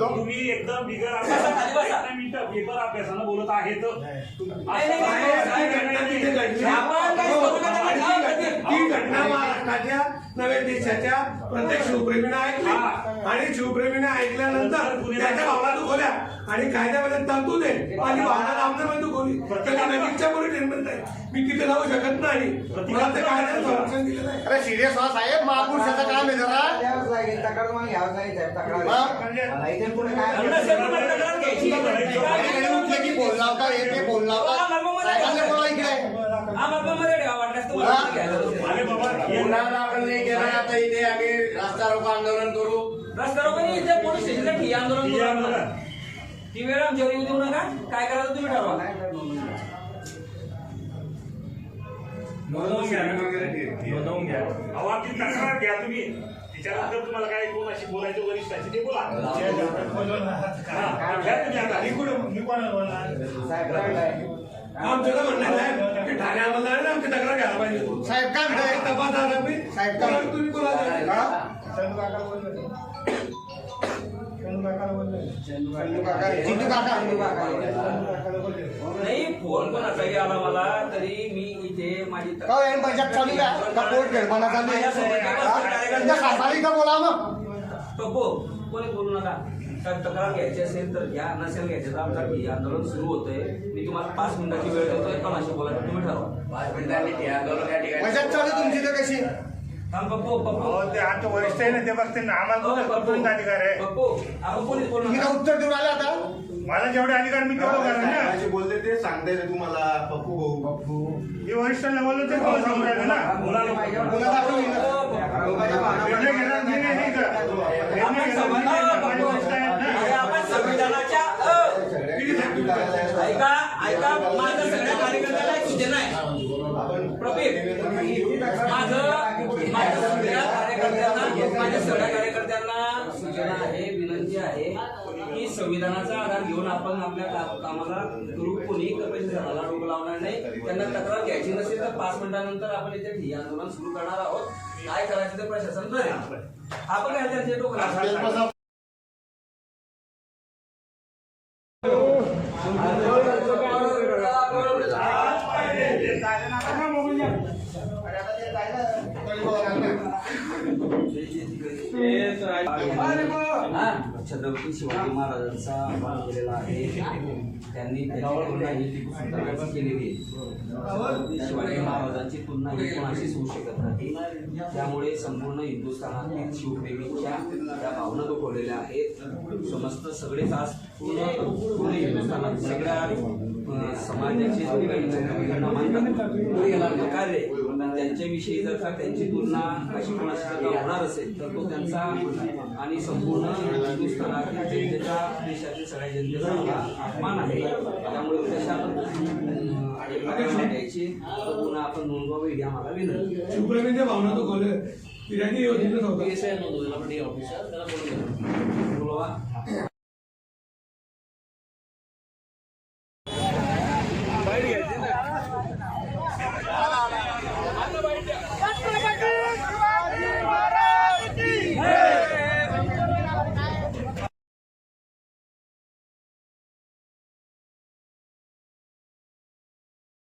तुम्ही एकदम बिगर पेपर अभ्यासानं बोलत आहेत. ती घटना महाराष्ट्राच्या नव्या देशाच्या प्रत्येक शिवप्रेमीनं ऐकली आणि शिवप्रेमीने ऐकल्यानंतर त्याच्या भावना दुखवल्या आणि कायद्यामध्ये तरतूद आहे आणि भावना लांबण्यामध्ये दुखवली. त्याच्या नजीकच्या पोलीस स्टेशनमध्ये आहे. मी तिथे जाऊ शकत नाही. मला ते कायद्याने संरक्षण दिलं नाही. अरे सिरियस व्हा साहेब, महापुरुषाचं काम आहे जरा. बोलला होता हे बोलला होता साहेबांनी बोला इकडे गुन्हा दाखल नाही केला. आता इथे आम्ही रस्ता रोको आंदोलन करू. रस्ता रोको नाही, इथे पोलीस स्टेशनला ठिय्या आंदोलन करू. ती वेळ आमच्यावर येऊ देऊ नका. काय करायचं तुम्ही ठरवा. नोंदवून घ्या. आवाज तक्रार घ्या तुम्ही. त्याच्यानंतर तुम्हाला काय कोणाशी बोलायचं वरिष्ठाशी ते बोला. आमचं म्हणणं आहे की ठाण्यामध्ये आहे ना, आमची तक्रार घ्यायला पाहिजे. साहेब काय म्हणताय? तपास झाला मी साहेब काय तुम्ही बोला. नाही, फोन कोणाचाही आला मला तरी मी इथे माझी पंचायत चालू का कोर्ट निर्माणा चालू साहेबांनी का बोला मग कोणी बोलू नका. तक्रार घ्यायची असेल तर घ्या, नसेल घ्यायचं तर आमचा ठिय्या आंदोलन सुरू होतंय. मी तुम्हाला 5 मिनिटाची वेळ देतोय. कोणाशी बोलायचं तुम्ही ठरवा. 5 मिनिटांनी ठिय्या आंदोलन या ठिकाणी पंचायत चालू तुमची तर कशी पप्पू ते आता वरिष्ठ आहे ना, ते बघते ना. आम्हाला अधिकार आहे. पप्पू आपण कोणीच बोलू तुम्ही नका. का उत्तर देऊन आला आता? मला जेवढे अधिकार मी तेवढं करणार ना. बोलते ते सांगता येईल तुम्हाला. पप्पू भाऊ पप्पू हे वरिष्ठांना बोललो ते सांगून राहिलं ना. बोला दाखवून येईल. निर्णय घेणार मी नाही का? निर्णय घेणार मी नाही. माझे वरिष्ठ आहेत ना. आपण संविधानाच्या ऐका माझं सगळ्या कार्यकर्त्याला एक सूचना आहे. प्रवीण, माझ्या सगळ्या कार्यकर्त्यांना सूचना आहे, विनंती आहे की संविधानाचा आधार घेऊन आपण आपल्या कामाला करू. कोणी कर्मचाऱ्याला डोकं लावणार नाही. त्यांना तक्रार घ्यायची नसेल तर 5 मिनिटांनंतर आपण इथे ठिय्या आंदोलन सुरू करणार आहोत. काय करायचं ते प्रशासन करेल. आपण काय त्यांचे डोकं लावणार. छत्रपती शिवाजी महाराजांचा अपमान केलेला आहे. त्यांनी त्याच्यावर टीका केलेली आहे. शिवाजी महाराजांची तुलना ही कोणाशीच होऊ शकत नाही. त्यामुळे संपूर्ण हिंदुस्थानातील शिवप्रेमींच्या त्या भावना दुखवलेल्या आहेत. समस्त सगळेच आज पूर्ण हिंदुस्थानात सगळ्या समाजाचे कार्य त्यांच्याविषयी जर का त्यांची तुलना अशी कोणाशी होणार असेल तर तो त्यांचा आणि संपूर्ण हिंदुस्थानातील जनतेचा, देशातील सगळ्या जनतेचा अपमान आहे. त्यामुळे तशा घ्यायची पुन्हा आपण नोंदवावी ही आम्हाला विनंती. शिवप्रेमींच्या भावना दुखवल्या. नोंदवलेला पण ऑफिसर त्याला बोलवा.